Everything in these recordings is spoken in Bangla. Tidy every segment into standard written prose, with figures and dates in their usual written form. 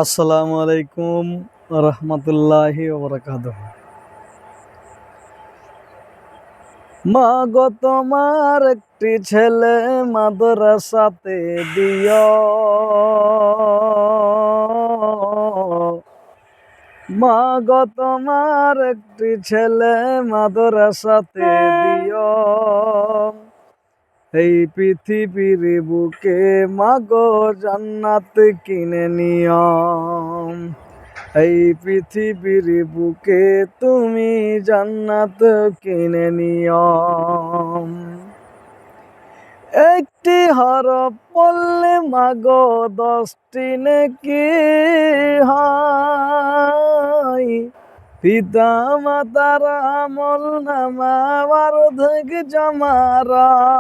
আসসালামু আলাইকুম রহমতুল্লাহি ওবরাকাতুহু। মা গো তোমার একটি ছেলে মাদ্রাসাতে দিও, মা গো তোমার একটি ছেলে মাদ্রাসাতে দিও। এই পৃথিবীর বুকে মা গো জান্নাত কিনে নিও। এই পৃথিবীর বুকে তুমি জান্নাত কিনে নিও। একটি হরফ পড়লে মাগো 10টি নেকি হয়। পিতা মাতার আমল নামা অর্ধেক জমারায়।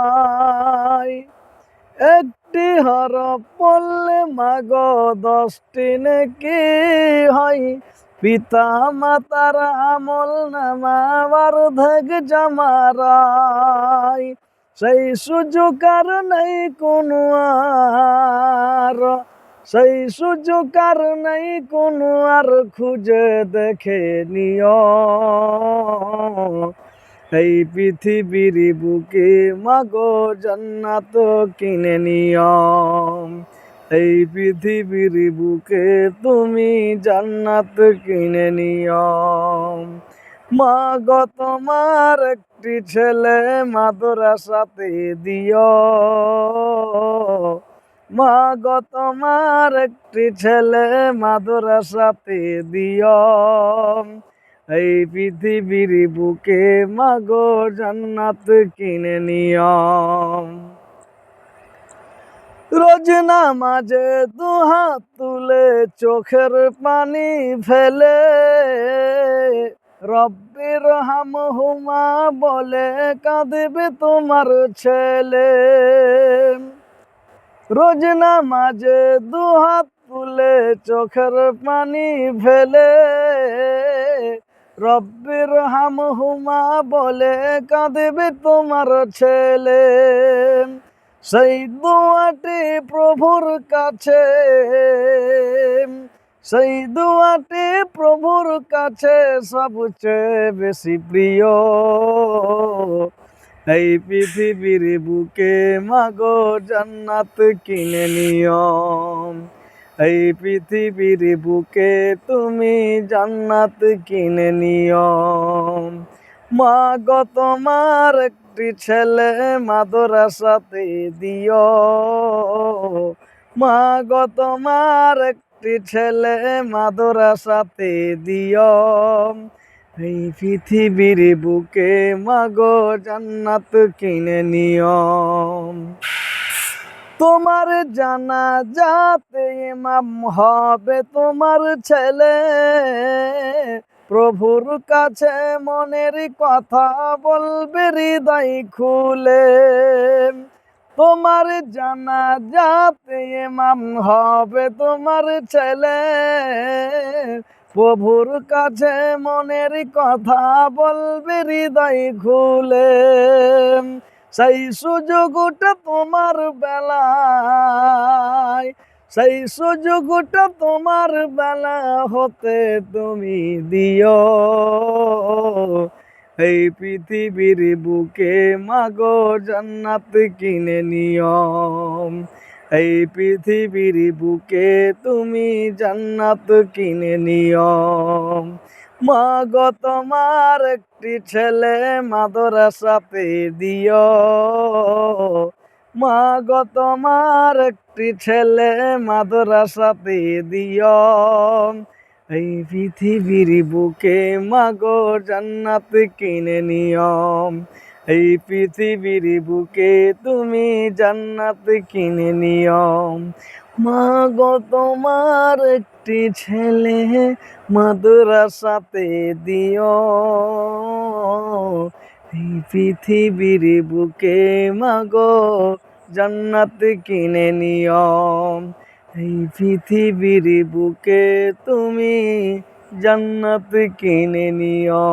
একটি হরফ পড়লে মাগো 10টি নেকি হয়। পিতা মাতার আমল নামা অর্ধেক জমারায়। সেই সুযোগ আর নেই কোনো আর, সেই সুযোগ আর নেই কোনো আর, খুঁজে দেখে নিও। এই পৃথিবীর বুকে মাগো জান্নাত কিনে নিও। এই পৃথিবীর বুকে তুমি জান্নাত কিনে নিও। মা গো তোমার একটি ছেলে মাদ্রাসাতে দিও, মা গো তোমার একটি ছেলে মাদ্রাসাতে দিও। এই পৃথিবীর বুকে মাগো জান্নাত কিনে নিও। রোজ নামাজে দুহাত তুলে চোখের পানি ফেলে রব্বির হামহুমা বলে কাঁদবে তোমার ছেলে। রোজ নামাজে দুহাত তুলে চোখের পানি ফেলে রব্বির হামহুমা বলে কাঁদবে তোমার ছেলে। সেই দোয়াটি প্রভুর কাছে, সেই দোয়াটি প্রভুর কাছে সবচেয়ে বেশি প্রিয়। এই পৃথিবীর বুকে মাগো জান্নাত কিনে নিও। এই পৃথিবীর বুকে তুমি জান্নাত কিনে নিও। মা গো তোমার একটি ছেলে মাদ্রাসাতে দিও, মা গো তোমার একটি ছেলে মাদ্রাসাতে দিও। এই পৃথিবীর বুকে মাগো জান্নাত কিনে নিও। তোমার জানাজাতে ইমাম হবে তোমার ছেলে, প্রভুর কাছে মনের কথা বলবে হৃদয় খুলে। তোমার জানাজাতে ইমাম হবে তোমার ছেলে, প্রভুর কাছে মনের কথা বলবে হৃদয় খুলে। সেই সুযোগটা তোমার বেলায়, সেই সুযোগটা তোমার বেলা হতে তুমি দিও। এই পৃথিবীর বুকে মাগো জান্নাত কিনে নিও। এই পৃথিবীর বুকে তুমি জান্নাত কিনে নিও। মা গো তোমার একটি ছেলে মাদ্রাসাতে দিও, মা গো তোমার একটি ছেলে মাদ্রাসাতে দিও। এই পৃথিবীর বুকে মাগো জান্নাত কিনে নিও। এই পৃথিবীর বুকে তুমি জান্নাত কিনে নিও। মা গো তোমার একটি ছেলে মাদ্রাসাতে দিও। এই পৃথিবীর বুকে মাগো জান্নাত কিনে নিও। এই পৃথিবীর বুকে তুমি জান্নাত কিনে নিও।